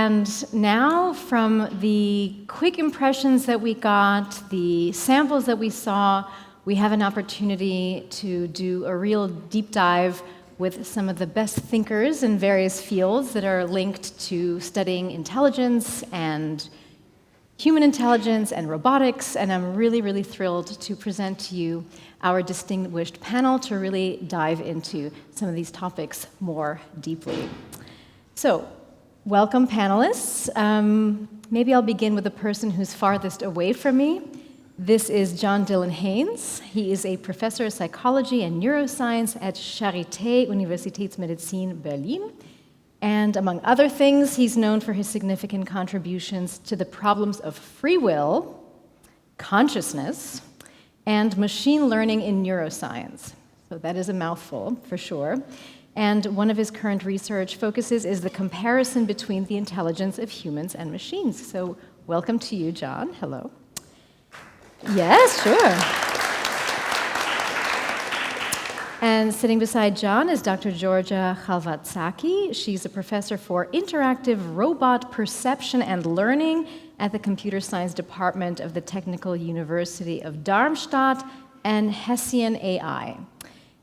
And now, from the quick impressions that we got, the samples that we saw, we have an opportunity to do a real deep dive with some of the best thinkers in various fields that are linked to studying intelligence and human intelligence and robotics. And I'm really, really thrilled to present to you our distinguished panel to really dive into some of these topics more deeply. So, welcome, panelists. Maybe I'll begin with the person who's farthest away from me. This is John Dylan Haynes. He is a professor of psychology and neuroscience at Charité Universität Berlin. And among other things, he's known for his significant contributions to the problems of free will, consciousness, and machine learning in neuroscience. So that is a mouthful, for sure. And one of his current research focuses is the comparison between the intelligence of humans and machines. So welcome to you, John. Hello. Yes, sure. And sitting beside John is Dr. Georgia Chalvatzaki. She's a professor for interactive robot perception and learning at the Computer Science Department of the Technische Universität of Darmstadt and Hessian AI.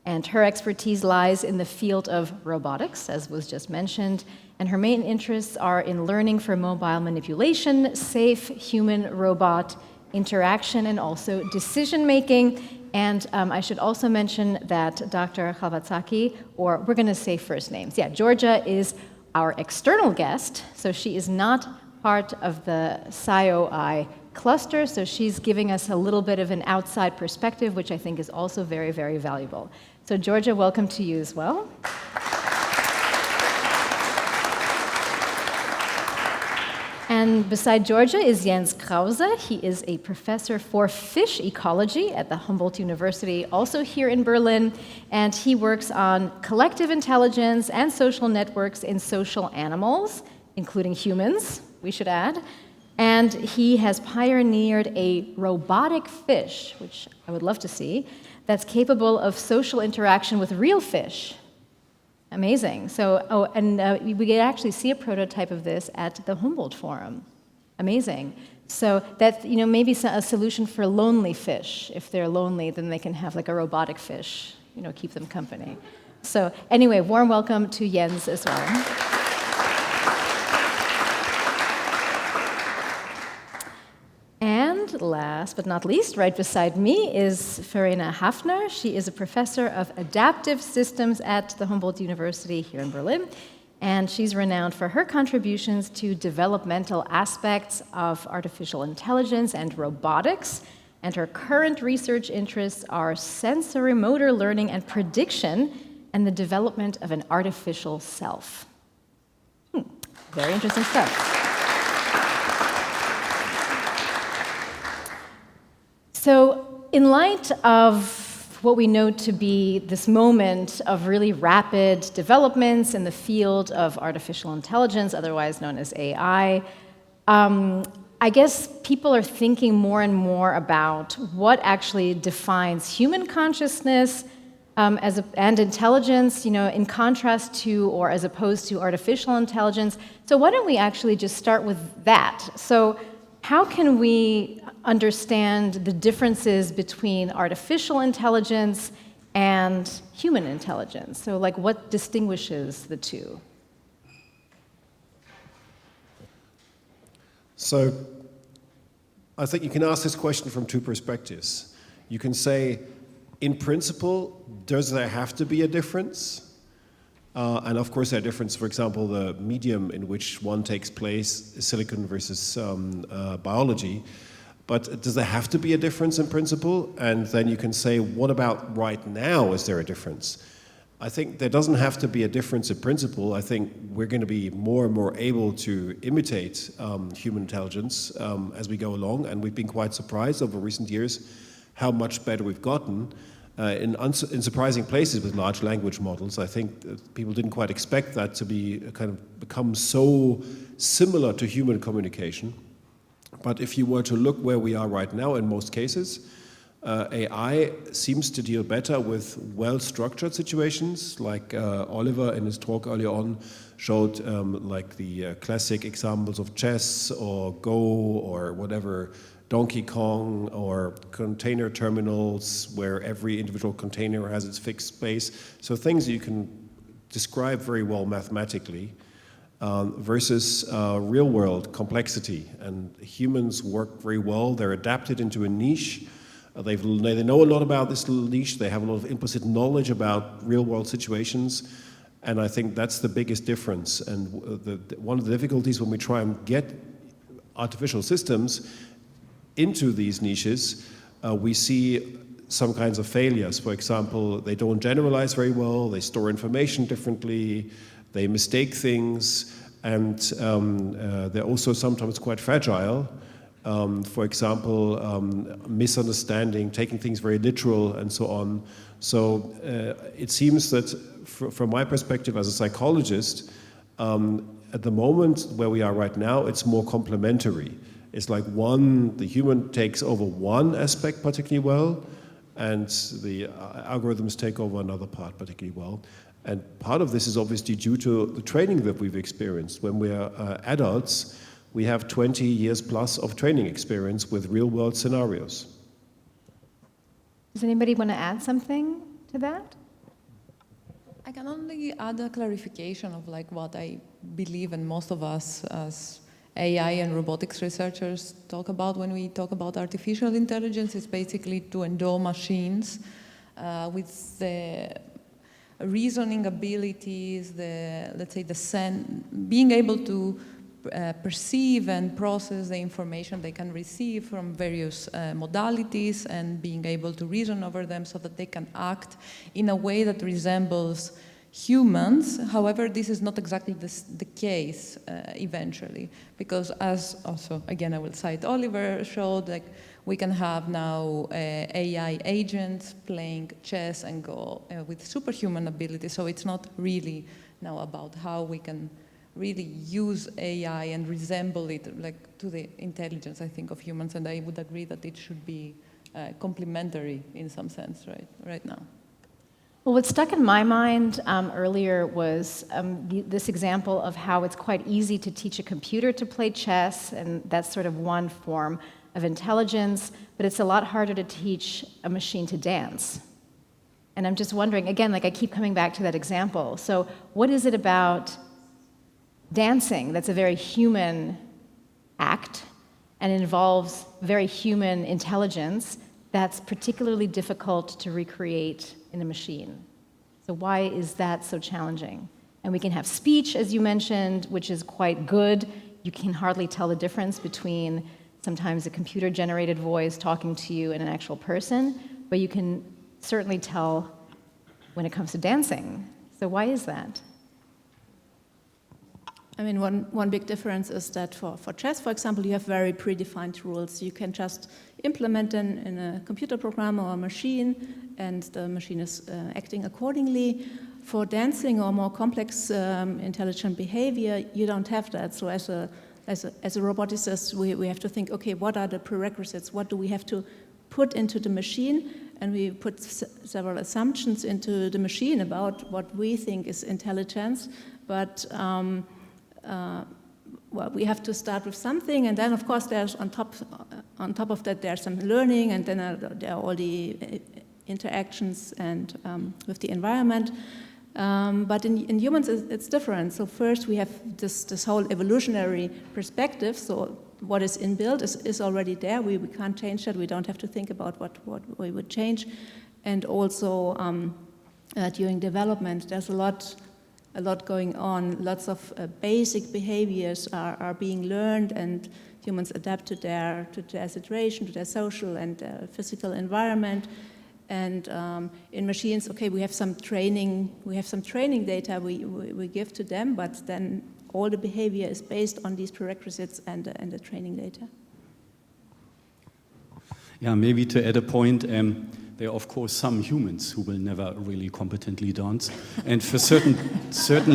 And her expertise lies in the field of robotics, as was just mentioned, and her main interests are in learning for mobile manipulation, safe human-robot interaction, and also decision-making. And I should also mention that Dr. Chalvatzaki, or we're going to say first names. Yeah, Georgia is our external guest, so she is not part of the SCIoI cluster, so she's giving us a little bit of an outside perspective, which I think is also very, very valuable. So Georgia, welcome to you as well. And beside Georgia is Jens Krause. He is a professor for fish ecology at the Humboldt-University, also here in Berlin, and he works on collective intelligence and social networks in social animals, including humans, we should add. And he has pioneered a robotic fish, which I would love to see, that's capable of social interaction with real fish. Amazing. So, we could actually see a prototype of this at the Humboldt Forum. Amazing. So that, maybe a solution for lonely fish. If they're lonely, then they can have like a robotic fish, keep them company. So anyway, warm welcome to Jens as well. And last but not least, right beside me is Verena Hafner. She is a professor of adaptive systems at the Humboldt-University here in Berlin, and she's renowned for her contributions to developmental aspects of artificial intelligence and robotics, and her current research interests are sensory motor learning and prediction and the development of an artificial self. Very interesting stuff. So, in light of what we know to be this moment of really rapid developments in the field of artificial intelligence, otherwise known as AI, I guess people are thinking more and more about what actually defines human consciousness and intelligence, in contrast to or as opposed to artificial intelligence. So why don't we actually just start with that? So how can we understand the differences between artificial intelligence and human intelligence? So, what distinguishes the two? So, I think you can ask this question from two perspectives. You can say, in principle, does there have to be a difference? And of course, there are differences. For example, the medium in which one takes place, silicon versus biology. But does there have to be a difference in principle? And then you can say, what about right now? Is there a difference? I think there doesn't have to be a difference in principle. I think we're going to be more and more able to imitate human intelligence as we go along. And we've been quite surprised over recent years how much better we've gotten. In surprising places with large language models. I think people didn't quite expect that to be become so similar to human communication. But if you were to look where we are right now in most cases, AI seems to deal better with well-structured situations, like Oliver in his talk earlier on showed like the classic examples of chess or Go or whatever, Donkey Kong or container terminals where every individual container has its fixed space. So things you can describe very well mathematically versus real-world complexity. And humans work very well. They're adapted into a niche. They know a lot about this little niche. They have a lot of implicit knowledge about real-world situations. And I think that's the biggest difference. And one of the difficulties when we try and get artificial systems into these niches, we see some kinds of failures. For example, they don't generalize very well, they store information differently, they mistake things, and they're also sometimes quite fragile. For example, misunderstanding, taking things very literal, and so on. So it seems that, from my perspective as a psychologist, at the moment where we are right now, it's more complementary. It's like the human takes over one aspect particularly well, and the algorithms take over another part particularly well. And part of this is obviously due to the training that we've experienced. When we're adults, we have 20 years plus of training experience with real-world scenarios. Does anybody want to add something to that? I can only add a clarification of like what I believe and most of us as AI and robotics researchers talk about when we talk about artificial intelligence. Is basically to endow machines with the reasoning abilities, being able to perceive and process the information they can receive from various modalities and being able to reason over them so that they can act in a way that resembles humans. However, this is not exactly the case eventually, because as also, again, I will cite Oliver showed, like we can have now AI agents playing chess and Go with superhuman abilities. So it's not really now about how we can really use AI and resemble it like to the intelligence, I think, of humans. And I would agree that it should be complementary in some sense right now. Well, what stuck in my mind earlier was this example of how it's quite easy to teach a computer to play chess, and that's sort of one form of intelligence, but it's a lot harder to teach a machine to dance. And I'm just wondering, again, like I keep coming back to that example. So what is it about dancing that's a very human act and involves very human intelligence that's particularly difficult to recreate in a machine? So why is that so challenging? And we can have speech, as you mentioned, which is quite good. You can hardly tell the difference between sometimes a computer-generated voice talking to you and an actual person, but you can certainly tell when it comes to dancing. So why is that? I mean, one big difference is that for chess, for example, you have very predefined rules. You can just implement them in a computer program or a machine, and the machine is acting accordingly. For dancing or more complex intelligent behavior, you don't have that. So as a roboticist, we have to think, okay, what are the prerequisites? What do we have to put into the machine? And we put several assumptions into the machine about what we think is intelligence, but well, we have to start with something, and then of course there's on top of that there's some learning, and then there are all the interactions and with the environment. But in humans it's different. So first we have this whole evolutionary perspective. So what is inbuilt is already there. We can't change that. We don't have to think about what we would change. And also during development, there's a lot going on. Lots of basic behaviors are being learned, and humans adapt to their situation, to their social and physical environment. And in machines, okay, we have some training data we give to them, but then all the behavior is based on these prerequisites and the training data. Yeah, maybe to add a point, there are of course some humans who will never really competently dance, and for certain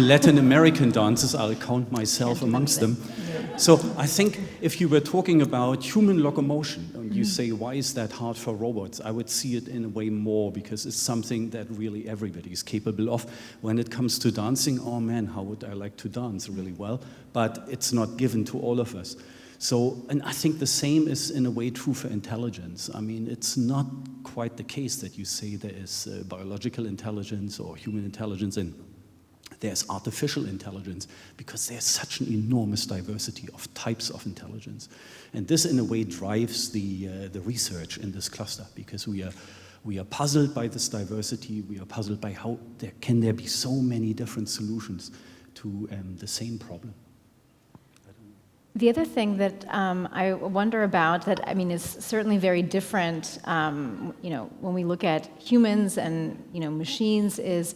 Latin American dances, I'll count myself amongst them. So I think if you were talking about human locomotion, You say, why is that hard for robots? I would see it in a way more because it's something that really everybody is capable of. When it comes to dancing, oh man, how would I like to dance really well? But it's not given to all of us. So, and I think the same is in a way true for intelligence. I mean, it's not quite the case that you say there is biological intelligence or human intelligence and there's artificial intelligence, because there's such an enormous diversity of types of intelligence. And this, in a way, drives the research in this cluster, because we are puzzled by this diversity. We are puzzled by how there can be so many different solutions to the same problem. The other thing that I wonder about that, I mean, is certainly very different, when we look at humans and, machines is,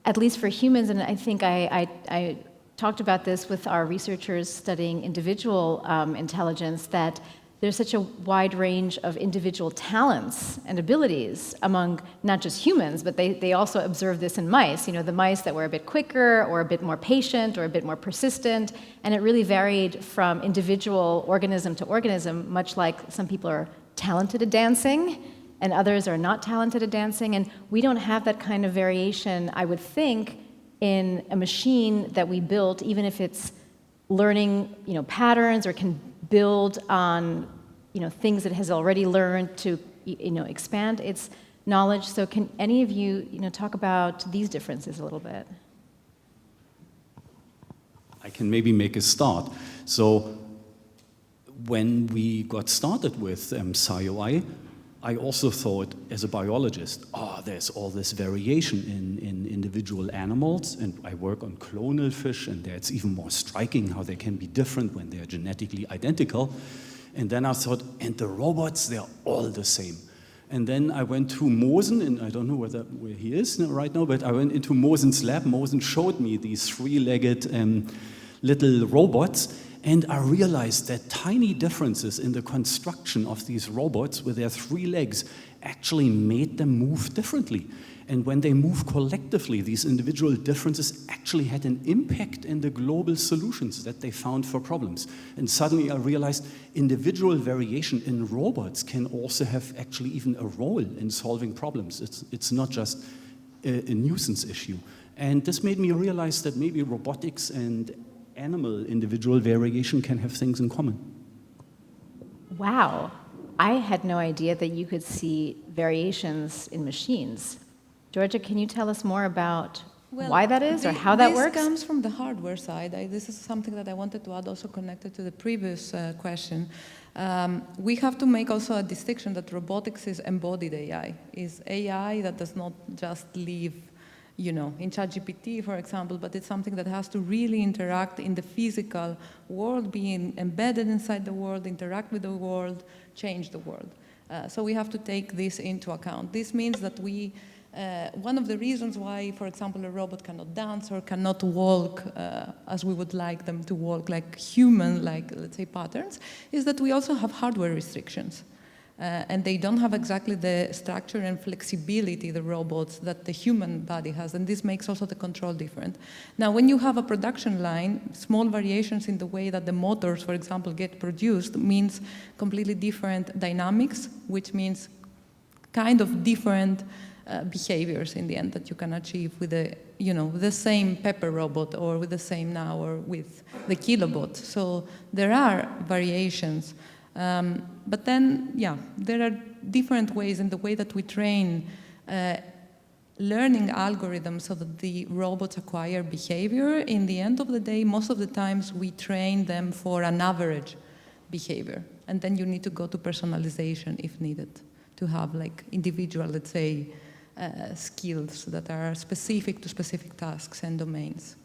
at least for humans, and I think I talked about this with our researchers studying individual intelligence, that there's such a wide range of individual talents and abilities among not just humans, but they also observe this in mice. The mice that were a bit quicker or a bit more patient or a bit more persistent, and it really varied from individual organism to organism, much like some people are talented at dancing and others are not talented at dancing, and we don't have that kind of variation, I would think, in a machine that we built, even if it's learning, patterns or can build on, things that it has already learned to, expand its knowledge. So can any of you, talk about these differences a little bit? I can maybe make a start. So when we got started with SCIoI, I also thought, as a biologist, there's all this variation in individual animals, and I work on clonal fish, and there it's even more striking how they can be different when they're genetically identical. And then I thought, and the robots, they're all the same. And then I went to Mosen, and I don't know where he is right now, but I went into Mosen's lab. Mosen showed me these three-legged little robots, and I realized that tiny differences in the construction of these robots with their 3 legs actually made them move differently. And when they move collectively, these individual differences actually had an impact in the global solutions that they found for problems. And suddenly I realized individual variation in robots can also have actually even a role in solving problems. It's not just a nuisance issue. And this made me realize that maybe robotics and animal individual variation can have things in common. Wow. I had no idea that you could see variations in machines. Georgia, can you tell us more about why that is or how that works? This comes from the hardware side. This is something that I wanted to add, also connected to the previous question. We have to make also a distinction that robotics is embodied AI, is AI that does not just live in ChatGPT, for example, but it's something that has to really interact in the physical world, being embedded inside the world, interact with the world, change the world. So we have to take this into account. This means that one of the reasons why, for example, a robot cannot dance or cannot walk as we would like them to walk, like human, like, let's say, patterns, is that we also have hardware restrictions. And they don't have exactly the structure and flexibility, the robots, that the human body has, and this makes also the control different. Now, when you have a production line, small variations in the way that the motors, for example, get produced means completely different dynamics, which means kind of different behaviors in the end that you can achieve with the same Pepper robot or with the same now or with the Kilobot. So there are variations. But then, there are different ways in the way that we train learning algorithms so that the robots acquire behavior. In the end of the day, most of the times we train them for an average behavior. And then you need to go to personalization if needed to have like individual, let's say, skills that are specific to specific tasks and domains.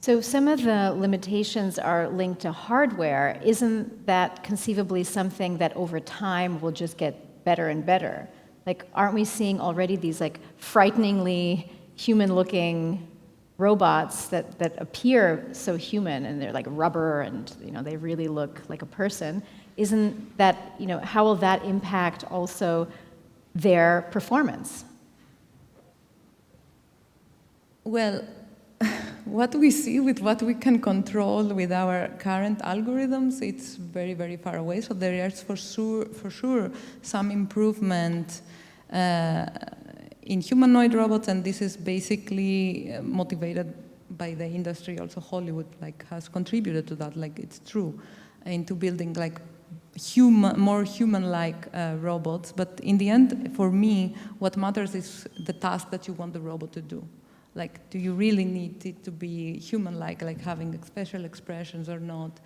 So some of the limitations are linked to hardware. Isn't that conceivably something that over time will just get better and better? Like, aren't we seeing already these like frighteningly human-looking robots that appear so human, and they're like rubber, and they really look like a person? Isn't that, how will that impact also their performance? Well, what we see with what we can control with our current algorithms, it's very, very far away. So there is for sure some improvement in humanoid robots, and this is basically motivated by the industry. Also Hollywood has contributed to that, it's true, into building more human-like robots. But in the end, for me, what matters is the task that you want the robot to do. Do you really need it to be human-like, having special expressions or not?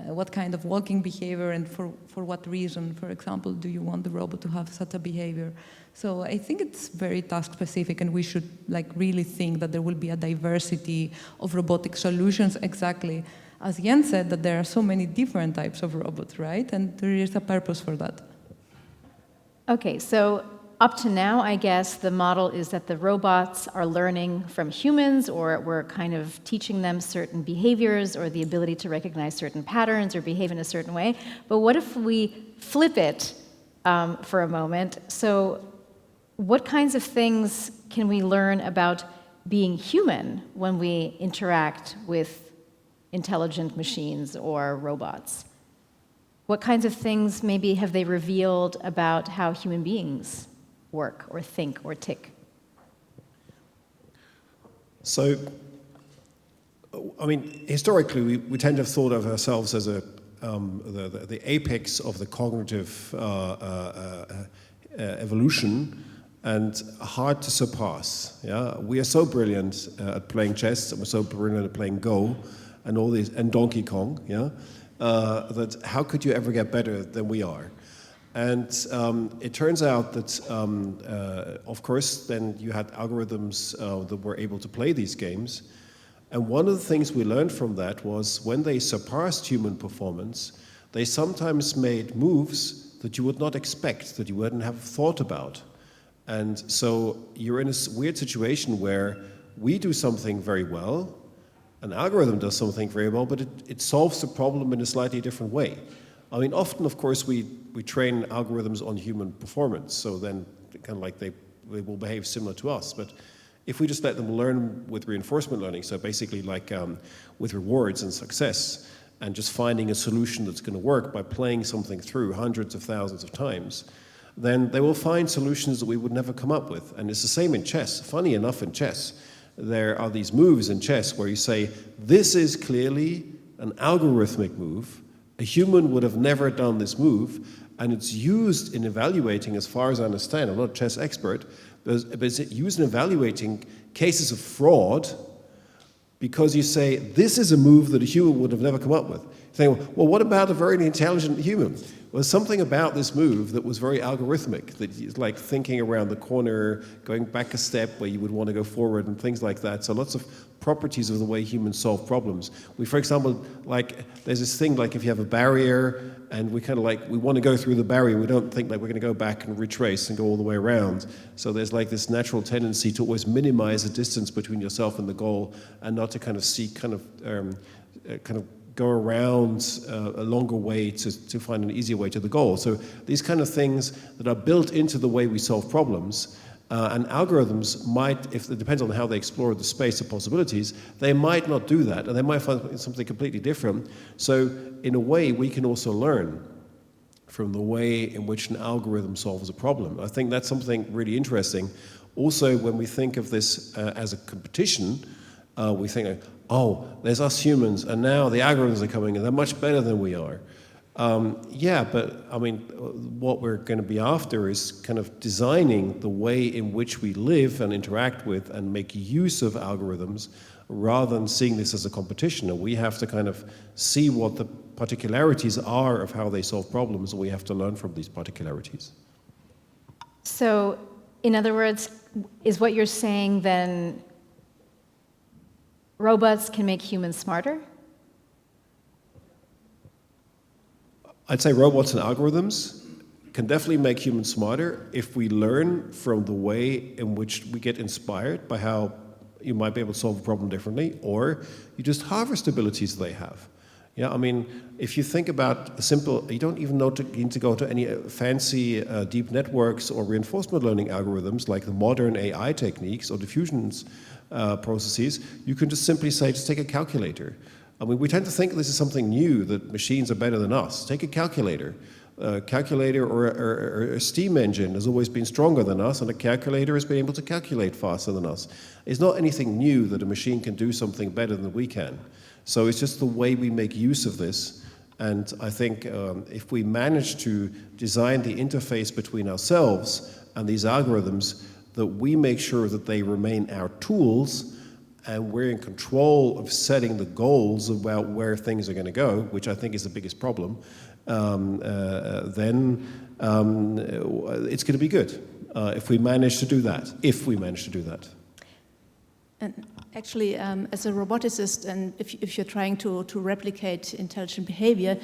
What kind of walking behavior and for what reason, for example, do you want the robot to have such a behavior? So I think it's very task-specific, and we should really think that there will be a diversity of robotic solutions, exactly as Jens said, that there are so many different types of robots, right? And there is a purpose for that. Okay, so up to now, I guess the model is that the robots are learning from humans, or we're kind of teaching them certain behaviors or the ability to recognize certain patterns or behave in a certain way. But what if we flip it for a moment? So what kinds of things can we learn about being human when we interact with intelligent machines or robots? What kinds of things maybe have they revealed about how human beings work or think or tick? So, historically, we tend to have thought of ourselves as the apex of the cognitive evolution, and hard to surpass. Yeah, we are so brilliant at playing chess, and we're so brilliant at playing Go, and all these, and Donkey Kong. Yeah, that how could you ever get better than we are? And it turns out that, of course, then you had algorithms that were able to play these games. And one of the things we learned from that was when they surpassed human performance, they sometimes made moves that you would not expect, that you wouldn't have thought about. And so you're in a weird situation where we do something very well, an algorithm does something very well, but it solves the problem in a slightly different way. Often, of course, we train algorithms on human performance, so then kind of they will behave similar to us. But if we just let them learn with reinforcement learning, so basically with rewards and success, and just finding a solution that's going to work by playing something through hundreds of thousands of times, then they will find solutions that we would never come up with. And it's the same in chess. Funny enough, in chess, there are these moves in chess where you say, this is clearly an algorithmic move. A human would have never done this move, and it's used in evaluating, as far as I understand, I'm not a chess expert, but it's used in evaluating cases of fraud, because you say, this is a move that a human would have never come up with. Saying, well, what about a very intelligent human? Well, something about this move that was very algorithmic, that is like thinking around the corner, going back a step where you would want to go forward and things like that. So lots of properties of the way humans solve problems. We, for example, there's this thing if you have a barrier and we want to go through the barrier, we don't think we're going to go back and retrace and go all the way around. So there's this natural tendency to always minimize the distance between yourself and the goal, and not to kind of seek go around a longer way to find an easier way to the goal. So these kind of things that are built into the way we solve problems, and algorithms might, if it depends on how they explore the space of possibilities, they might not do that, and they might find something completely different. So in a way, we can also learn from the way in which an algorithm solves a problem. I think that's something really interesting. Also, when we think of this as a competition, we think, oh, there's us humans, and now the algorithms are coming, and they're much better than we are. What we're going to be after is kind of designing the way in which we live and interact with and make use of algorithms, rather than seeing this as a competition. And we have to kind of see what the particularities are of how they solve problems, and we have to learn from these particularities. So, in other words, is what you're saying then, robots can make humans smarter? I'd say robots and algorithms can definitely make humans smarter if we learn from the way in which we get inspired by how you might be able to solve a problem differently, or you just harvest abilities they have. Yeah, I mean, if you think about a simple, you don't even need to go to any fancy deep networks or reinforcement learning algorithms like the modern AI techniques or diffusion processes. You can just simply say, just take a calculator. I mean, we tend to think this is something new, that machines are better than us. Take a calculator. A calculator or a steam engine has always been stronger than us, and a calculator has been able to calculate faster than us. It's not anything new that a machine can do something better than we can. So it's just the way we make use of this. And I think if we manage to design the interface between ourselves and these algorithms, that we make sure that they remain our tools, and we're in control of setting the goals about where things are going to go, which I think is the biggest problem, then it's going to be good if we manage to do that. And actually, as a roboticist, and if you're trying to replicate intelligent behavior,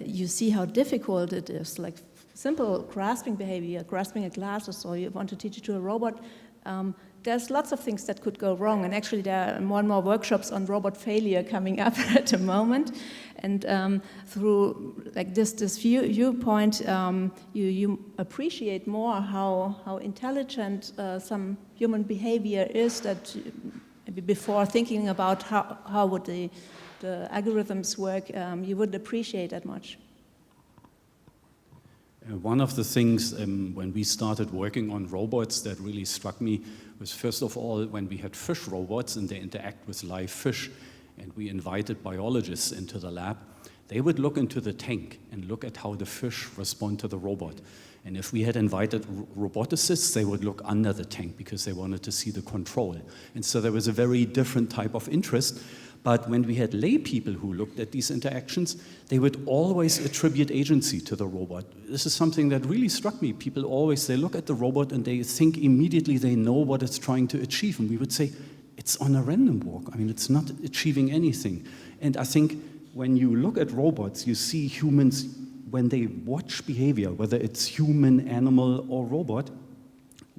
you see how difficult it is. Like simple grasping behavior, grasping a glass or so, you want to teach it to a robot. There's lots of things that could go wrong, and actually there are more and more workshops on robot failure coming up at the moment. And through like this viewpoint, you appreciate more how intelligent some human behavior is, that maybe before thinking about how would the algorithms work, you wouldn't appreciate that much. One of the things when we started working on robots that really struck me was, first of all, when we had fish robots and they interact with live fish, and we invited biologists into the lab, they would look into the tank and look at how the fish respond to the robot. And if we had invited roboticists, they would look under the tank because they wanted to see the control. And so there was a very different type of interest. But when we had lay people who looked at these interactions, they would always attribute agency to the robot. This is something that really struck me. People always, they look at the robot and they think immediately they know what it's trying to achieve. And we would say, it's on a random walk. I mean, it's not achieving anything. And I think when you look at robots, you see humans, when they watch behavior, whether it's human, animal, or robot,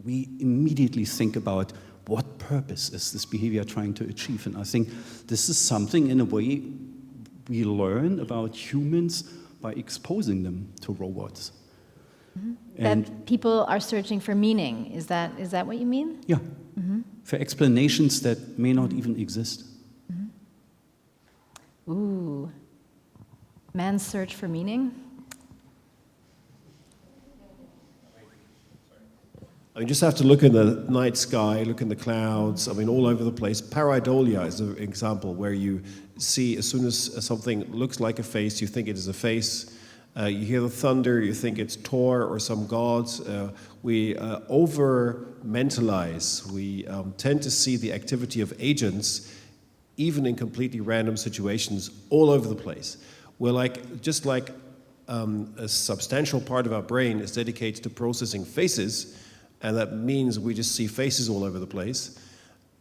we immediately think about what purpose is this behavior trying to achieve. And I think this is something, in a way, we learn about humans by exposing them to robots. Mm-hmm. That people are searching for meaning. Is that what you mean? Yeah. Mm-hmm. For explanations that may not even exist. Mm-hmm. Ooh. Man's search for meaning? I mean, just have to look in the night sky, look in the clouds, I mean, all over the place. Pareidolia is an example where you see, as soon as something looks like a face, you think it is a face. You hear the thunder, you think it's Thor or some gods. We over-mentalize. We tend to see the activity of agents, even in completely random situations, all over the place. We're just like a substantial part of our brain is dedicated to processing faces, and that means we just see faces all over the place.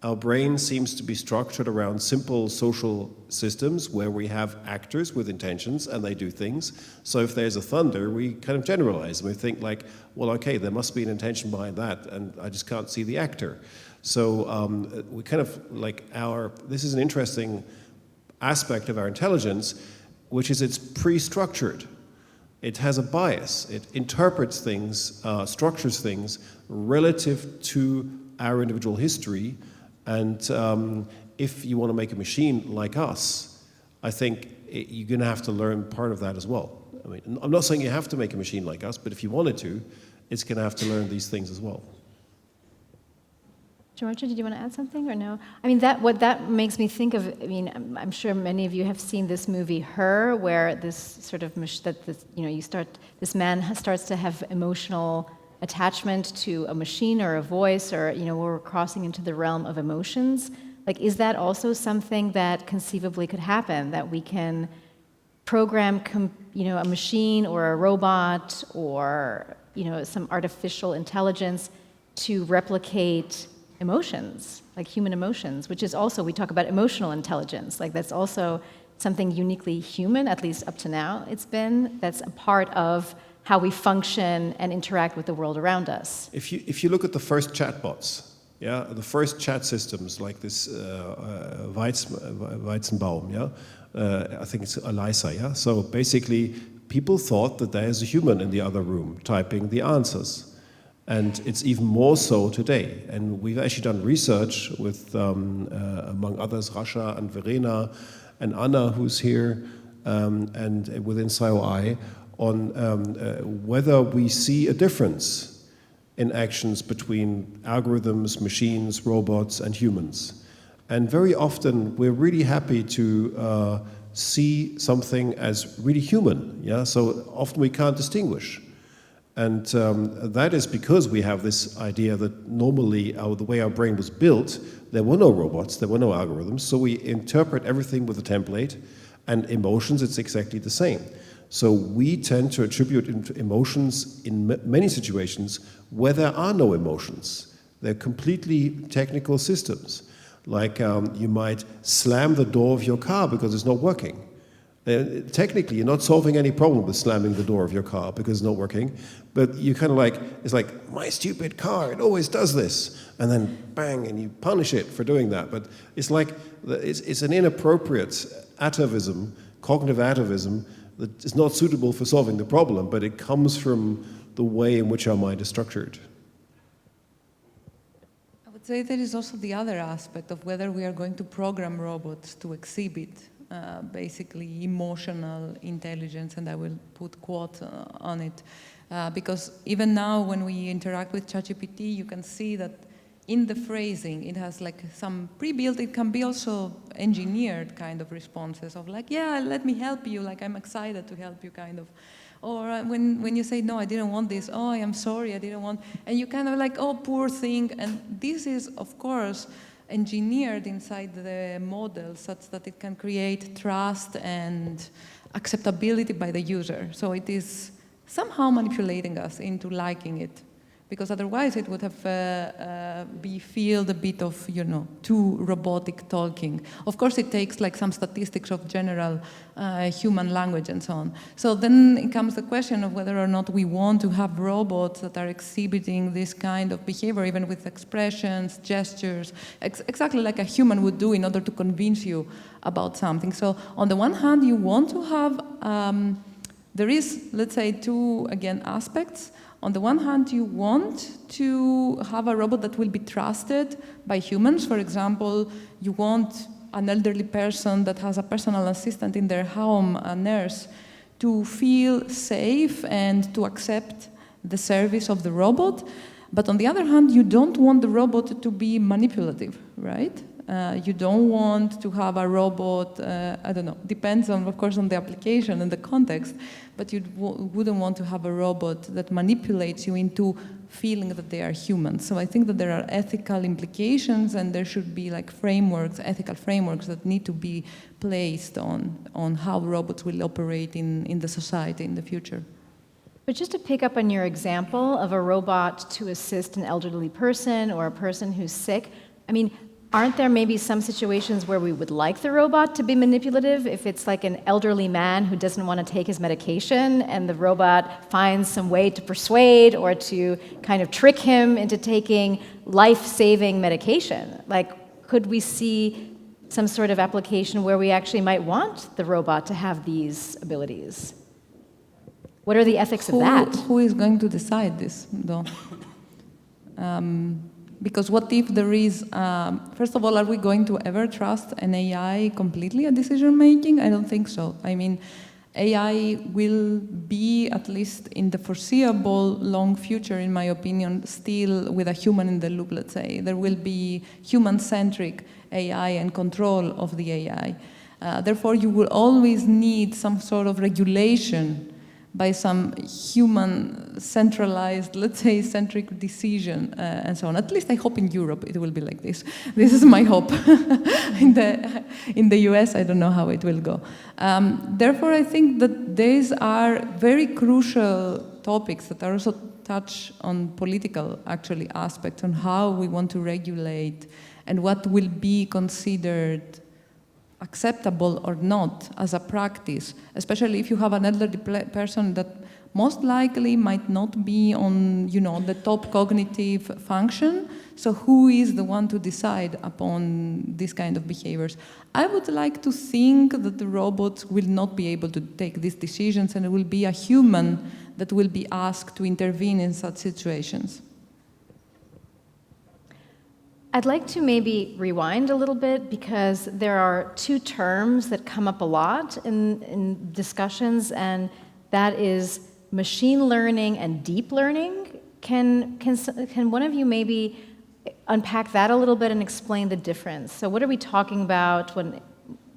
Our brain seems to be structured around simple social systems where we have actors with intentions and they do things. So if there's a thunder, we kind of generalize and we think like, well, okay, there must be an intention behind that, and I just can't see the actor. So we kind of this is an interesting aspect of our intelligence, which is it's pre-structured. It has a bias. It interprets things, structures things relative to our individual history. And if you want to make a machine like us, I think you're going to have to learn part of that as well. I mean, I'm not saying you have to make a machine like us, but if you wanted to, it's going to have to learn these things as well. Georgia, did you want to add something or no? I mean, what that makes me think of, I mean, I'm sure many of you have seen this movie, Her, where this sort of, this man starts to have emotional attachment to a machine or a voice, or, we're crossing into the realm of emotions. Like, is that also something that conceivably could happen, that we can program, a machine or a robot or, some artificial intelligence to replicate emotions, like human emotions, which is also, we talk about emotional intelligence, like that's also something uniquely human, at least up to now that's a part of how we function and interact with the world around us. If you look at the first chatbots, the first chat systems like this Weizenbaum, I think it's ELISA, yeah? So basically, people thought that there's a human in the other room typing the answers. And it's even more so today. And we've actually done research with, among others, Rasha and Verena and Anna, who's here, and within SCIoI, on whether we see a difference in actions between algorithms, machines, robots, and humans. And very often, we're really happy to see something as really human. Yeah, so often we can't distinguish. And that is because we have this idea that normally the way our brain was built, there were no robots, there were no algorithms, so we interpret everything with a template, and emotions, it's exactly the same. So we tend to attribute emotions in many situations where there are no emotions. They're completely technical systems. Like you might slam the door of your car because it's not working. Technically, you're not solving any problem with slamming the door of your car because it's not working, but you kind of like, it's like, my stupid car, it always does this, and then bang, and you punish it for doing that. But it's like, it's an inappropriate atavism, cognitive atavism, that is not suitable for solving the problem, but it comes from the way in which our mind is structured. I would say there is also the other aspect of whether we are going to program robots to exhibit basically emotional intelligence, and I will put quotes on it. Because even now when we interact with ChatGPT, you can see that in the phrasing, it has like some pre-built, it can be also engineered kind of responses of like, yeah, let me help you, like I'm excited to help you kind of. Or when you say, no, I didn't want this, oh, I am sorry, I didn't want, and you kind of like, oh, poor thing. And this is, of course, engineered inside the model such that it can create trust and acceptability by the user. So it is somehow manipulating us into liking it, because otherwise it would have be felt a bit of, you know, too robotic talking. Of course, it takes like some statistics of general human language and so on. So then it comes the question of whether or not we want to have robots that are exhibiting this kind of behavior, even with expressions, gestures, exactly like a human would do in order to convince you about something. So on the one hand, you want to have, there is, let's say, two, again, aspects. On the one hand, you want to have a robot that will be trusted by humans. For example, you want an elderly person that has a personal assistant in their home, a nurse, to feel safe and to accept the service of the robot. But on the other hand, you don't want the robot to be manipulative, right? You don't want to have a robot, I don't know, depends on, of course, on the application and the context, but you wouldn't want to have a robot that manipulates you into feeling that they are human. So I think that there are ethical implications, and there should be like frameworks, ethical frameworks that need to be placed on how robots will operate in the society in the future. But just to pick up on your example of a robot to assist an elderly person or a person who's sick, I mean, aren't there maybe some situations where we would like the robot to be manipulative? If it's like an elderly man who doesn't want to take his medication and the robot finds some way to persuade or to kind of trick him into taking life-saving medication. Like, could we see some sort of application where we actually might want the robot to have these abilities? What are the ethics of that? Who is going to decide this, though? Because what if there is, first of all, are we going to ever trust an AI completely at decision-making? I don't think so. I mean, AI will be, at least in the foreseeable long future, in my opinion, still with a human in the loop, let's say. There will be human-centric AI and control of the AI. Therefore, you will always need some sort of regulation by some human centralized, let's say, centric decision and so on. At least I hope in Europe it will be like this. This is my hope. In the US, I don't know how it will go. Therefore, I think that these are very crucial topics that are also touch on political, actually, aspects on how we want to regulate and what will be considered acceptable or not as a practice, especially if you have an elderly person that most likely might not be on, the top cognitive function. So who is the one to decide upon these kind of behaviors? I would like to think that the robots will not be able to take these decisions, and it will be a human that will be asked to intervene in such situations. I'd like to maybe rewind a little bit, because there are two terms that come up a lot in discussions, and that is machine learning and deep learning. Can one of you maybe unpack that a little bit and explain the difference? So what are we talking about when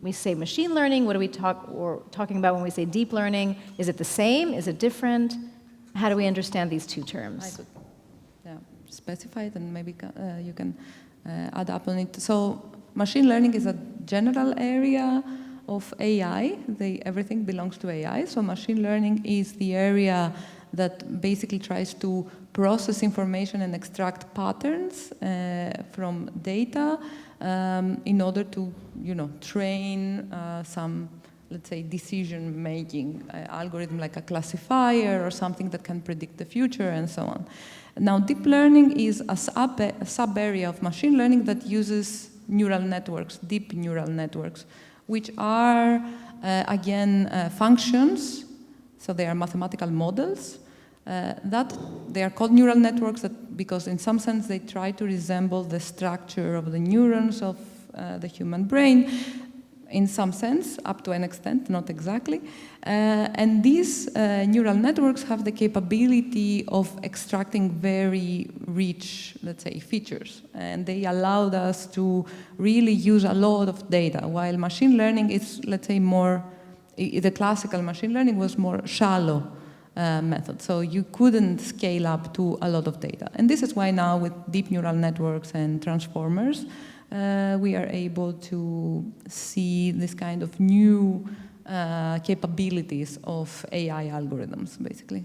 we say machine learning? What are we talking about when we say deep learning? Is it the same? Is it different? How do we understand these two terms? I could specify it, and maybe you can add up on it. So machine learning is a general area of AI. Everything belongs to AI. So machine learning is the area that basically tries to process information and extract patterns from data in order to, train some, let's say, decision-making algorithm like a classifier or something that can predict the future and so on. Now, deep learning is a sub-area of machine learning that uses neural networks, deep neural networks, which are, again, functions. So they are mathematical models that they are called neural networks because in some sense they try to resemble the structure of the neurons of the human brain, in some sense, up to an extent, not exactly. And these neural networks have the capability of extracting very rich, let's say, features. And they allowed us to really use a lot of data, while machine learning is, let's say, more, the classical machine learning was more shallow method. So you couldn't scale up to a lot of data. And this is why now with deep neural networks and transformers, we are able to see this kind of new capabilities of AI algorithms, basically.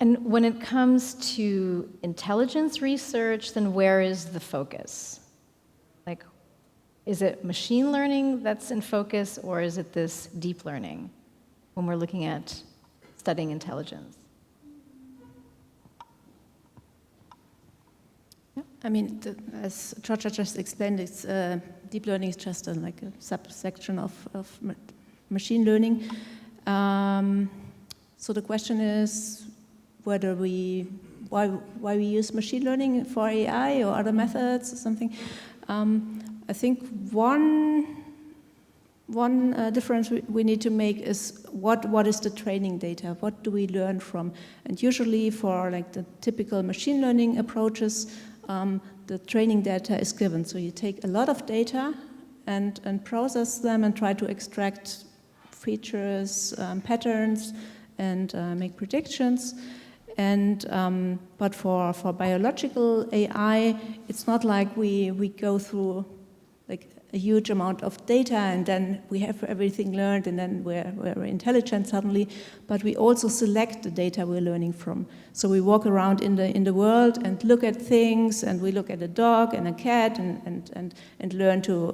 And when it comes to intelligence research, then where is the focus? Like, is it machine learning that's in focus, or is it this deep learning when we're looking at studying intelligence? I mean, as Georgia just explained, it's, deep learning is just like a subsection of machine learning. So the question is whether why we use machine learning for AI or other methods or something. I think one difference we need to make is what is the training data? What do we learn from? And usually for like the typical machine learning approaches, the training data is given. So you take a lot of data and process them and try to extract features, patterns, and make predictions. And but for biological AI, it's not like we go through like a huge amount of data and then we have everything learned and then we're intelligent suddenly, but we also select the data we're learning from. So we walk around in the world and look at things, and we look at a dog and a cat and learn to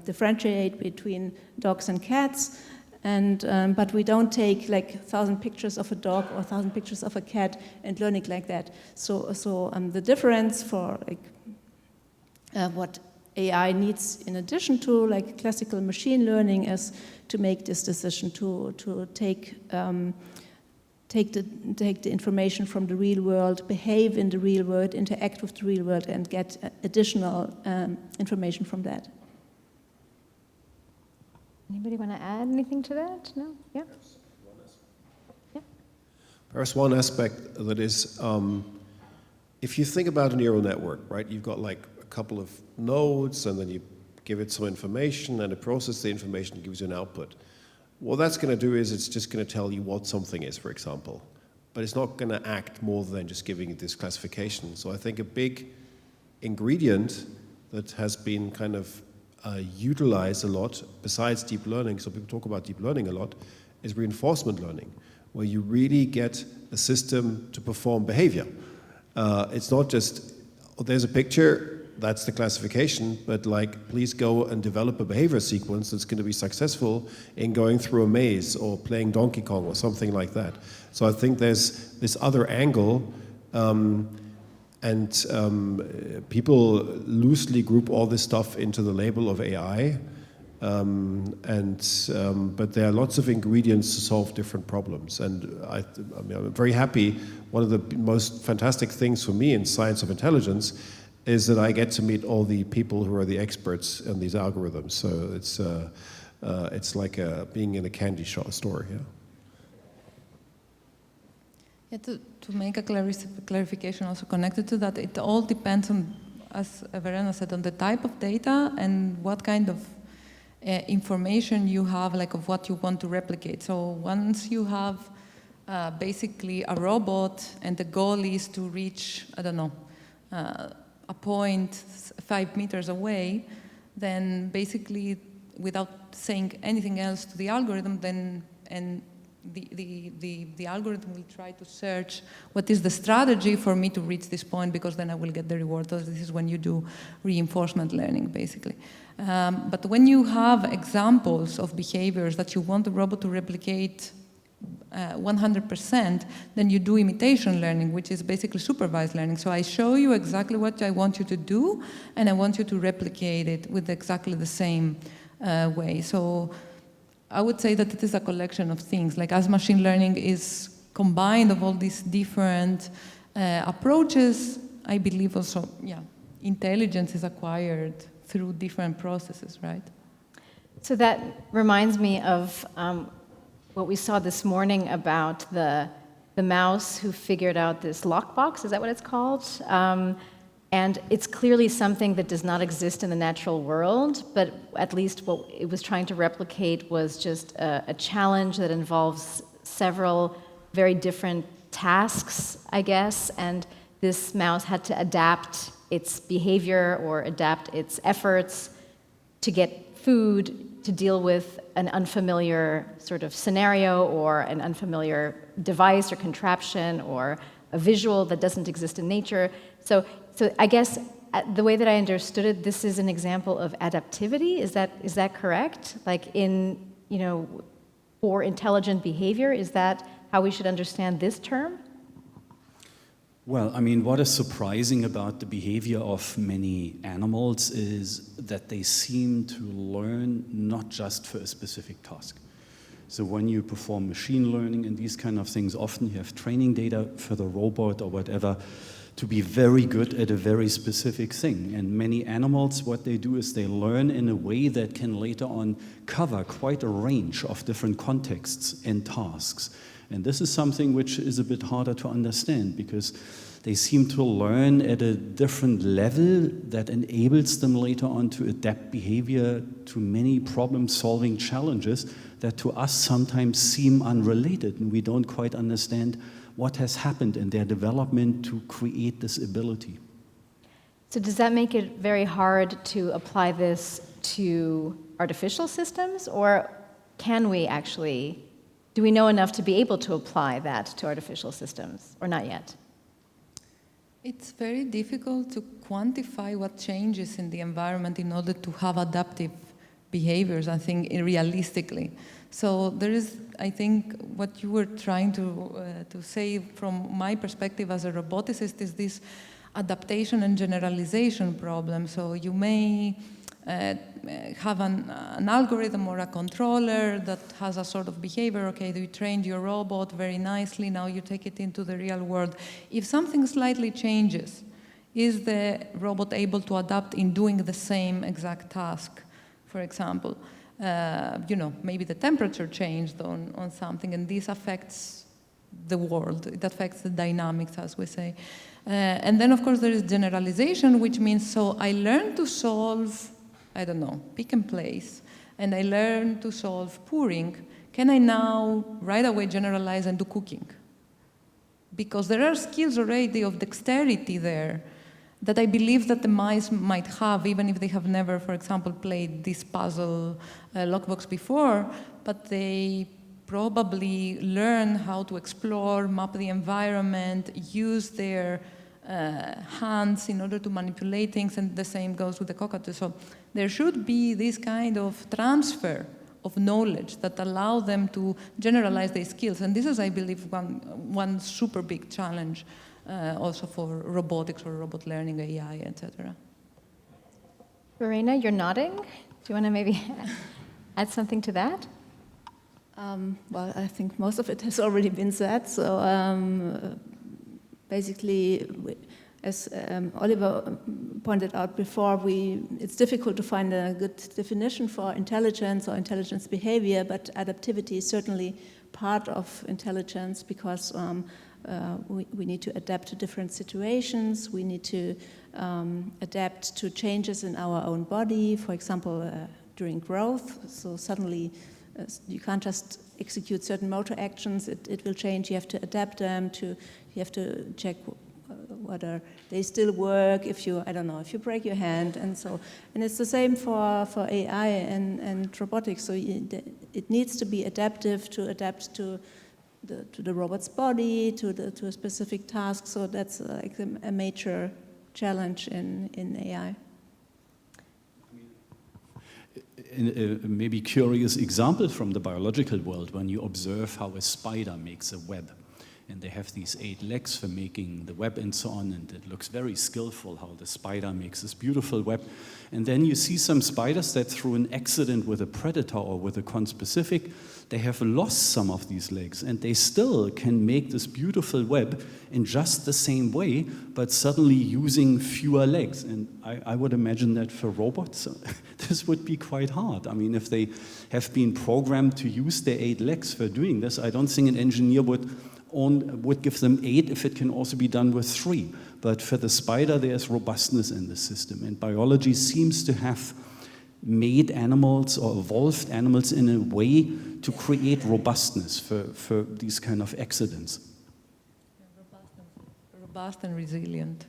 differentiate between dogs and cats. And but we don't take like 1,000 pictures of a dog or 1,000 pictures of a cat and learn it like that. So the difference for like what AI needs in addition to like classical machine learning is to make this decision to take the information from the real world, behave in the real world, interact with the real world, and get additional information from that. Anybody want to add anything to that? No? Yeah? Yeah. Perhaps one aspect that is, if you think about a neural network, right, you've got like a couple of nodes, and then you give it some information, and it processes the information and gives you an output. What that's going to do is it's just going to tell you what something is, for example. But it's not going to act more than just giving it this classification. So I think a big ingredient that has been kind of utilized a lot, besides deep learning, so people talk about deep learning a lot, is reinforcement learning, where you really get a system to perform behavior. It's not just, oh, there's a picture, that's the classification, but like, please go and develop a behavior sequence that's going to be successful in going through a maze or playing Donkey Kong or something like that. So I think there's this other angle, and people loosely group all this stuff into the label of AI, but there are lots of ingredients to solve different problems. And I'm very happy. One of the most fantastic things for me in science of intelligence is that I get to meet all the people who are the experts in these algorithms. So it's like being in a candy store. Yeah. Yeah, to make a clarification also connected to that, it all depends on, as Verena said, on the type of data and what kind of information you have, like of what you want to replicate. So once you have basically a robot and the goal is to reach, I don't know, a point 5 meters away, then basically without saying anything else to the algorithm, then the algorithm will try to search what is the strategy for me to reach this point, because then I will get the reward. So this is when you do reinforcement learning, basically. But when you have examples of behaviors that you want the robot to replicate 100%, then you do imitation learning, which is basically supervised learning. So I show you exactly what I want you to do, and I want you to replicate it with exactly the same way. So I would say that it is a collection of things. Like, as machine learning is combined of all these different approaches, I believe also, intelligence is acquired through different processes, right? So that reminds me of what we saw this morning about the mouse who figured out this lockbox. Is that what it's called? And it's clearly something that does not exist in the natural world, but at least what it was trying to replicate was just a challenge that involves several very different tasks, I guess, and this mouse had to adapt its behavior or adapt its efforts to get food, to deal with an unfamiliar sort of scenario or an unfamiliar device or contraption or a visual that doesn't exist in nature. So I guess the way that I understood it, this is an example of adaptivity. Is that correct? Like for intelligent behavior, is that how we should understand this term? Well, I mean, what is surprising about the behavior of many animals is that they seem to learn not just for a specific task. So when you perform machine learning and these kind of things, often you have training data for the robot or whatever to be very good at a very specific thing. And many animals, what they do is they learn in a way that can later on cover quite a range of different contexts and tasks. And this is something which is a bit harder to understand, because they seem to learn at a different level that enables them later on to adapt behavior to many problem-solving challenges that to us sometimes seem unrelated, and we don't quite understand what has happened in their development to create this ability. So does that make it very hard to apply this to artificial systems, or can we actually, do we know enough to be able to apply that to artificial systems, or not yet? It's very difficult to quantify what changes in the environment in order to have adaptive behaviors, I think, realistically. So there is, I think, what you were trying to say from my perspective as a roboticist is this adaptation and generalization problem. So you may have an algorithm or a controller that has a sort of behavior. Okay, you trained your robot very nicely, now you take it into the real world. If something slightly changes, is the robot able to adapt in doing the same exact task, for example? Maybe the temperature changed on something, and this affects the world. It affects the dynamics, as we say. And then, of course, there is generalization, which means, so I learned to solve, I don't know, pick and place, and I learned to solve pouring. Can I now right away generalize and do cooking? Because there are skills already of dexterity there that I believe that the mice might have, even if they have never, for example, played this puzzle lockbox before, but they probably learn how to explore, map the environment, use their hands in order to manipulate things, and the same goes with the cockatoo. So there should be this kind of transfer of knowledge that allow them to generalize their skills. And this is, I believe, one super big challenge also for robotics or robot learning, AI, etc. Verena, you're nodding. Do you want to maybe add something to that? Well, I think most of it has already been said. So basically, as Oliver pointed out before, it's difficult to find a good definition for intelligence or intelligence behavior, but adaptivity is certainly part of intelligence because we need to adapt to different situations. We need to adapt to changes in our own body, for example, during growth. So suddenly you can't just execute certain motor actions. It will change. You have to adapt them to, you have to check whether they still work, if you break your hand, and so. And it's the same for AI and robotics. So it needs to be adaptive to adapt to the robot's body, to a specific task. So that's like a major challenge in AI. Maybe curious example from the biological world when you observe how a spider makes a web. And they have these 8 legs for making the web and so on, and it looks very skillful how the spider makes this beautiful web. And then you see some spiders that through an accident with a predator or with a conspecific, they have lost some of these legs, and they still can make this beautiful web in just the same way, but suddenly using fewer legs. And I would imagine that for robots, this would be quite hard. I mean, if they have been programmed to use their 8 legs for doing this, I don't think an engineer would give them 8 if it can also be done with 3. But for the spider, there's robustness in the system. And biology seems to have made animals or evolved animals in a way to create robustness for these kind of accidents. Robust and resilient.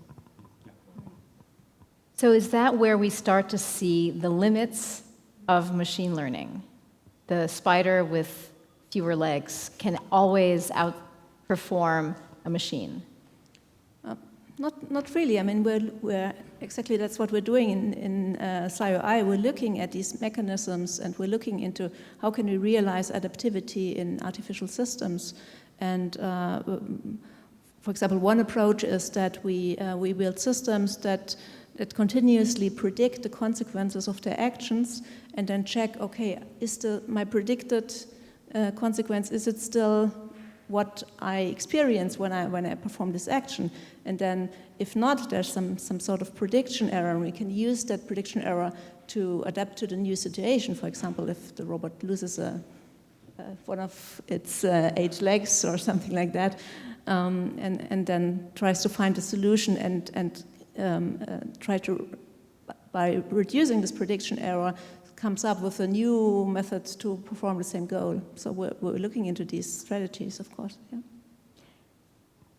So is that where we start to see the limits of machine learning? The spider with fewer legs can always outperform a machine? Not really. I mean, we're exactly that's what we're doing in SCIoI. We're looking at these mechanisms, and we're looking into how can we realize adaptivity in artificial systems. And for example, one approach is that we build systems that continuously predict the consequences of their actions, and then check, okay, is my predicted consequence, is it still what I experience when I perform this action? And then if not, there's some sort of prediction error, and we can use that prediction error to adapt to the new situation. For example, if the robot loses one of its 8 legs or something like that, and then tries to find a solution and try to, by reducing this prediction error, comes up with a new method to perform the same goal. So we're looking into these strategies, of course. Yeah.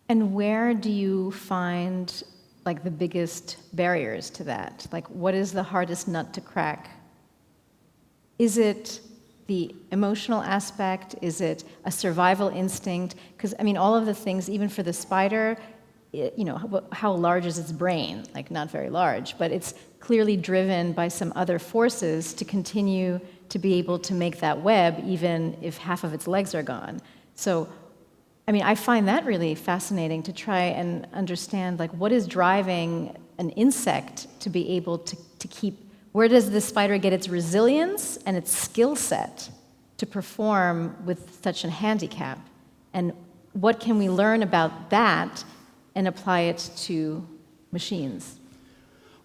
And where do you find like the biggest barriers to that? Like, what is the hardest nut to crack? Is it the emotional aspect? Is it a survival instinct? Because I mean, all of the things, even for the spider, how large is its brain? Like, not very large, but it's clearly driven by some other forces to continue to be able to make that web, even if half of its legs are gone. So, I mean, I find that really fascinating to try and understand, like, what is driving an insect to be able to keep, where does the spider get its resilience and its skill set to perform with such a handicap? And what can we learn about that and apply it to machines?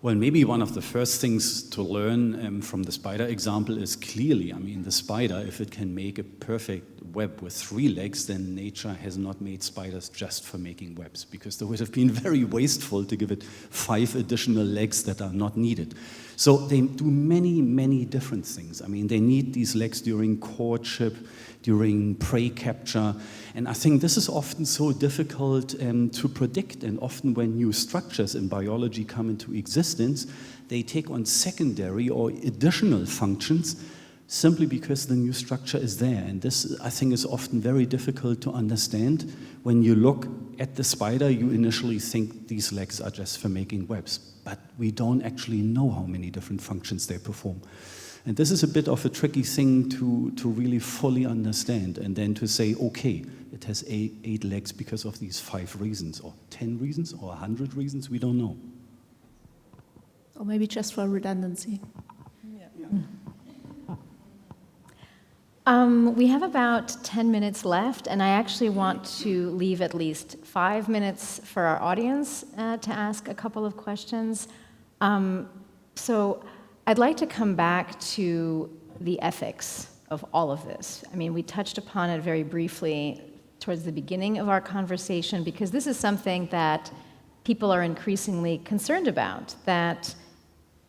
Well, maybe one of the first things to learn from the spider example is clearly, I mean, the spider, if it can make a perfect web with 3 legs, then nature has not made spiders just for making webs, because there would have been very wasteful to give it 5 additional legs that are not needed. So they do many, many different things. I mean, they need these legs during courtship, during prey capture, and I think this is often so difficult to predict, and often when new structures in biology come into existence, they take on secondary or additional functions simply because the new structure is there. And this, I think, is often very difficult to understand. When you look at the spider, you initially think these legs are just for making webs, but we don't actually know how many different functions they perform. And this is a bit of a tricky thing to really fully understand, and then to say, okay, it has 8 legs because of these 5 reasons, or 10 reasons, or 100 reasons, we don't know. Or maybe just for redundancy. We have about 10 minutes left, and I actually want to leave at least 5 minutes for our audience to ask a couple of questions. So I'd like to come back to the ethics of all of this. I mean, we touched upon it very briefly towards the beginning of our conversation, because this is something that people are increasingly concerned about, that,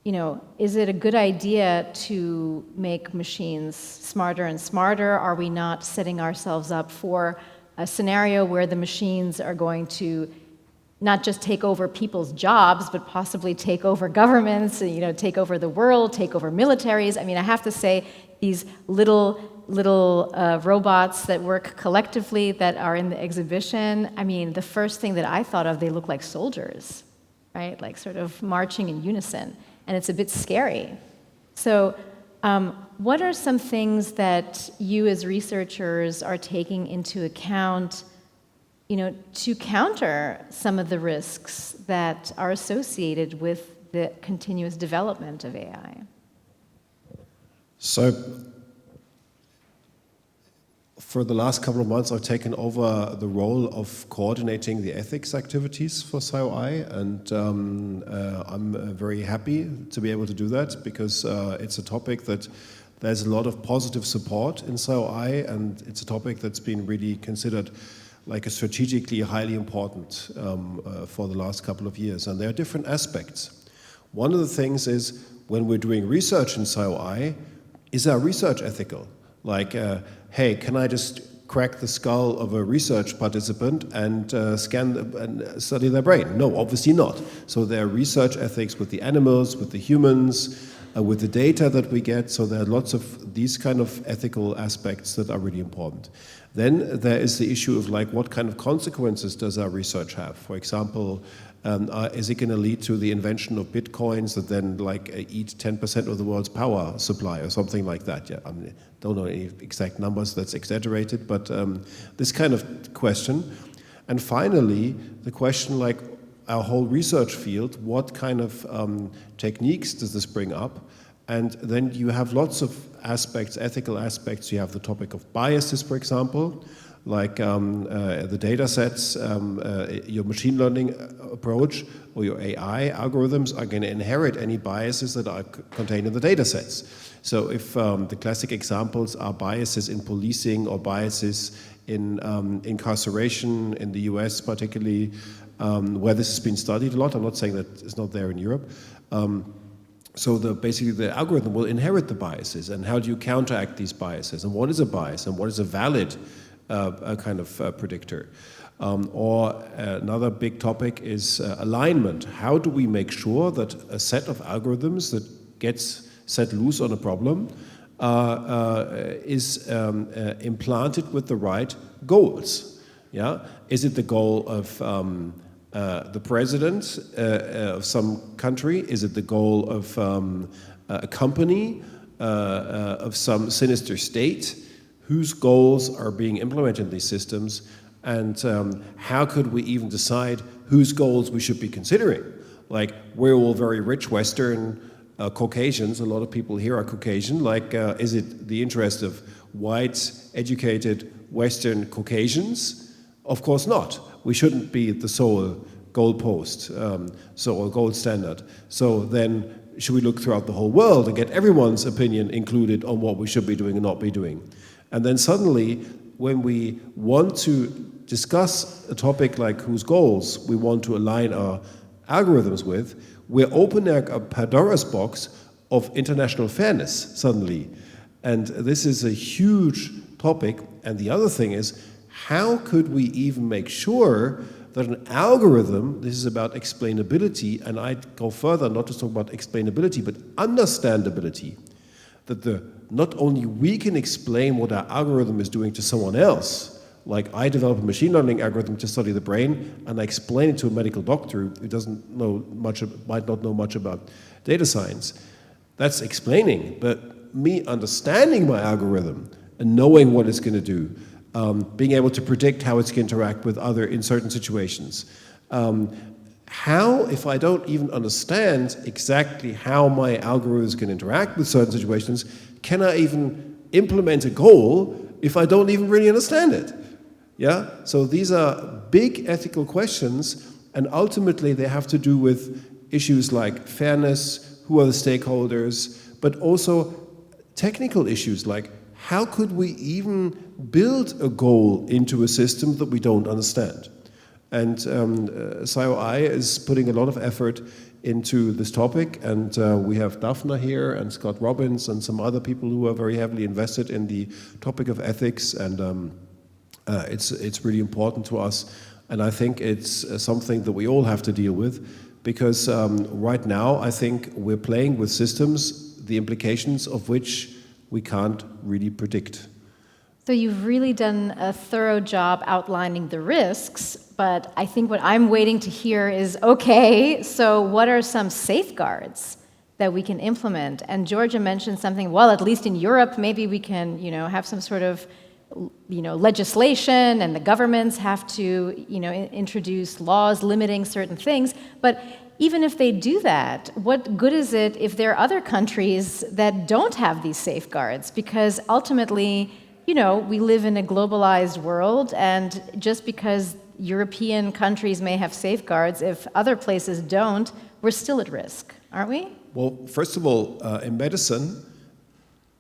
you know, is it a good idea to make machines smarter and smarter? Are we not setting ourselves up for a scenario where the machines are going to not just take over people's jobs, but possibly take over governments, you know, take over the world, take over militaries? I mean, I have to say, these little robots that work collectively that are in the exhibition, I mean, the first thing that I thought of, they look like soldiers, right? Like sort of marching in unison. And it's a bit scary. So what are some things that you as researchers are taking into account, you know, to counter some of the risks that are associated with the continuous development of AI? So, for the last couple of months, I've taken over the role of coordinating the ethics activities for SCIoI, and I'm very happy to be able to do that, because it's a topic that there's a lot of positive support in SCIoI, and it's a topic that's been really considered like a strategically highly important for the last couple of years. And there are different aspects. One of the things is, when we're doing research in SCIoI, is our research ethical? Like, hey, can I just crack the skull of a research participant and scan and study their brain? No, obviously not. So there are research ethics with the animals, with the humans, with the data that we get. So there are lots of these kind of ethical aspects that are really important. Then there is the issue of, like, what kind of consequences does our research have? For example, is it going to lead to the invention of bitcoins that then, like, eat 10% of the world's power supply or something like that? Yeah, I mean, don't know any exact numbers, that's exaggerated, but this kind of question. And finally, the question, like, our whole research field, what kind of techniques does this bring up? And then you have lots of aspects, ethical aspects. You have the topic of biases, for example, like the data sets, your machine learning approach or your AI algorithms are going to inherit any biases that are contained in the data sets. So if the classic examples are biases in policing or biases in incarceration in the US particularly, where this has been studied a lot, I'm not saying that it's not there in Europe, so basically the algorithm will inherit the biases, and how do you counteract these biases, and what is a bias, and what is a valid kind of predictor? Or another big topic is alignment. How do we make sure that a set of algorithms that gets set loose on a problem is implanted with the right goals? Yeah, is it the goal of the president of some country? Is it the goal of a company, of some sinister state? Whose goals are being implemented in these systems? And how could we even decide whose goals we should be considering? Like, we're all very rich Western Caucasians. A lot of people here are Caucasian. Like, is it the interest of white, educated Western Caucasians? Of course not. We shouldn't be the sole goalpost, or gold standard. So then, should we look throughout the whole world and get everyone's opinion included on what we should be doing and not be doing? And then suddenly, when we want to discuss a topic like whose goals we want to align our algorithms with, we're opening a Pandora's box of international fairness suddenly. And this is a huge topic. And the other thing is, how could we even make sure that an algorithm, this is about explainability, and I'd go further, not to talk about explainability, but understandability, that not only we can explain what our algorithm is doing to someone else, like I develop a machine learning algorithm to study the brain, and I explain it to a medical doctor who might not know much about data science. That's explaining, but me understanding my algorithm and knowing what it's going to do, being able to predict how it's going to interact with other in certain situations. How, if I don't even understand exactly how my algorithms can interact with certain situations, can I even implement a goal if I don't even really understand it? Yeah? So these are big ethical questions, and ultimately they have to do with issues like fairness, who are the stakeholders, but also technical issues like how could we even build a goal into a system that we don't understand? And SCIoI is putting a lot of effort into this topic, and we have Daphna here and Scott Robbins and some other people who are very heavily invested in the topic of ethics, and it's really important to us. And I think it's something that we all have to deal with, because right now I think we're playing with systems, the implications of which we can't really predict. So you've really done a thorough job outlining the risks, but I think what I'm waiting to hear is, okay, so what are some safeguards that we can implement? And Georgia mentioned something, well, at least in Europe, maybe we can, have some sort of, legislation, and the governments have to, introduce laws limiting certain things. But even if they do that, what good is it if there are other countries that don't have these safeguards? Because ultimately, we live in a globalized world, and just because European countries may have safeguards, if other places don't, we're still at risk, aren't we? Well, first of all, in medicine,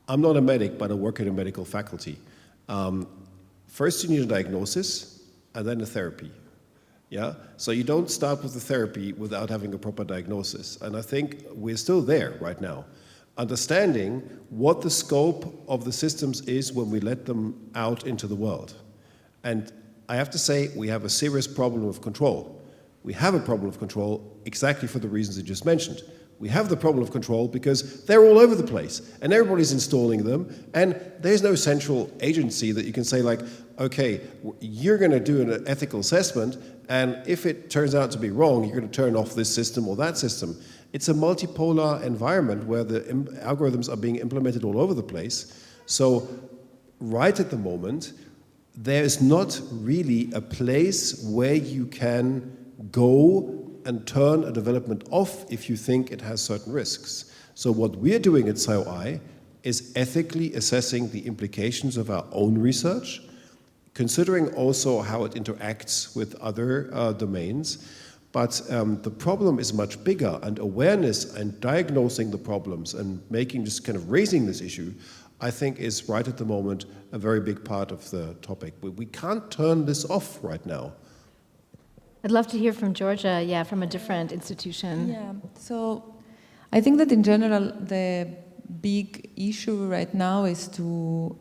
I'm not a medic, but I work in a medical faculty. First, you need a diagnosis, and then a therapy. Yeah? So you don't start with the therapy without having a proper diagnosis. And I think we're still there right now. Understanding what the scope of the systems is when we let them out into the world. And I have to say, we have a serious problem of control. We have a problem of control exactly for the reasons you just mentioned. We have the problem of control because they're all over the place, and everybody's installing them, and there's no central agency that you can say, like, okay, you're going to do an ethical assessment, and if it turns out to be wrong, you're going to turn off this system or that system. It's a multipolar environment where the algorithms are being implemented all over the place. So right at the moment, there is not really a place where you can go and turn a development off if you think it has certain risks. So what we're doing at SCIoI is ethically assessing the implications of our own research, considering also how it interacts with other domains. But the problem is much bigger, and awareness and diagnosing the problems and raising this issue, I think, is right at the moment a very big part of the topic. We can't turn this off right now. I'd love to hear from Georgia, from a different institution. Yeah, so I think that in general, the big issue right now is to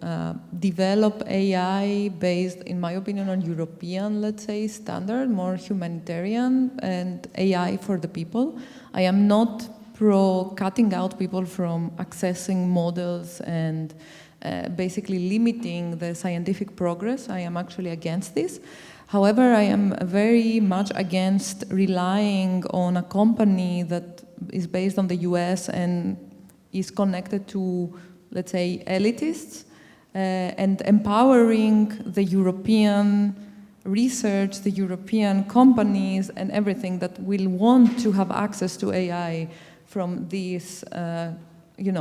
develop AI based, in my opinion, on European, let's say, standard, more humanitarian, and AI for the people. I am not pro cutting out people from accessing models and basically limiting the scientific progress. I am actually against this. However, I am very much against relying on a company that is based on the US and is connected to, let's say, elitists, and empowering the European research, the European companies, and everything that will want to have access to AI from these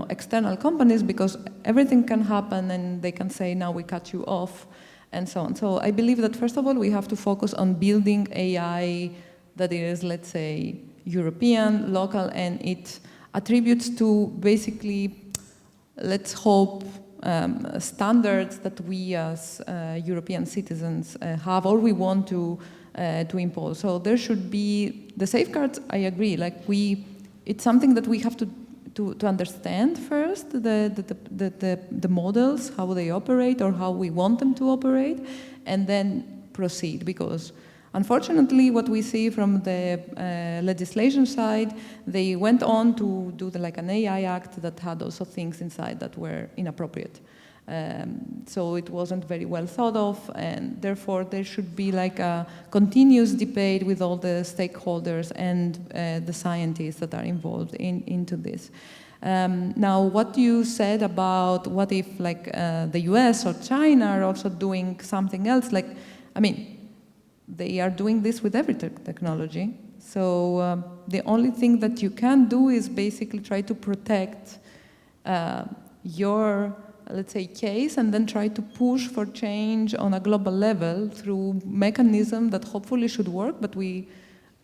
external companies, because everything can happen and they can say, now we cut you off, and so on. So I believe that, first of all, we have to focus on building AI that is, let's say, European, local, and it attributes to basically, let's hope, standards that we as European citizens have or we want to impose. So there should be the safeguards. I agree. It's something that we have to understand first, the models, how they operate or how we want them to operate, and then proceed. Because Unfortunately, what we see from the legislation side, they went on to do like an AI act that had also things inside that were inappropriate. So it wasn't very well thought of, and therefore there should be like a continuous debate with all the stakeholders and the scientists that are involved into this. Now, what you said about what if like the US or China are also doing something else, like, I mean, they are doing this with every technology. So the only thing that you can do is basically try to protect your, let's say, case, and then try to push for change on a global level through mechanisms that hopefully should work, but we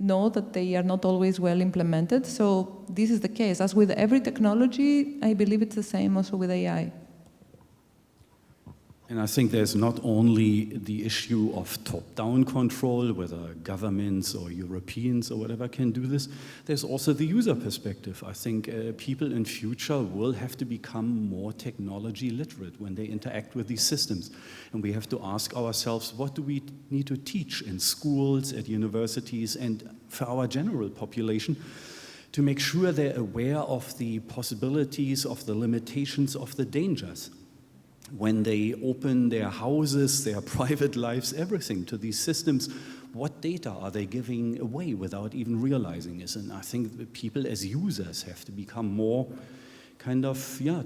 know that they are not always well implemented. So this is the case. As with every technology, I believe it's the same also with AI. And I think there's not only the issue of top-down control, whether governments or Europeans or whatever can do this, there's also the user perspective. I think people in future will have to become more technology literate when they interact with these systems. And we have to ask ourselves, what do we need to teach in schools, at universities, and for our general population to make sure they're aware of the possibilities, of the limitations, of the dangers. When they open their houses, their private lives, everything to these systems, what data are they giving away without even realizing it? And I think that people as users have to become more kind of,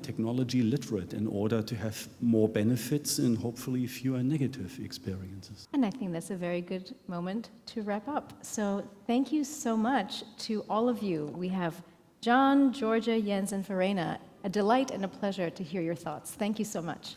technology literate in order to have more benefits and hopefully fewer negative experiences. And I think that's a very good moment to wrap up. So thank you so much to all of you. We have John, Georgia, Jens, and Verena. A delight and a pleasure to hear your thoughts. Thank you so much.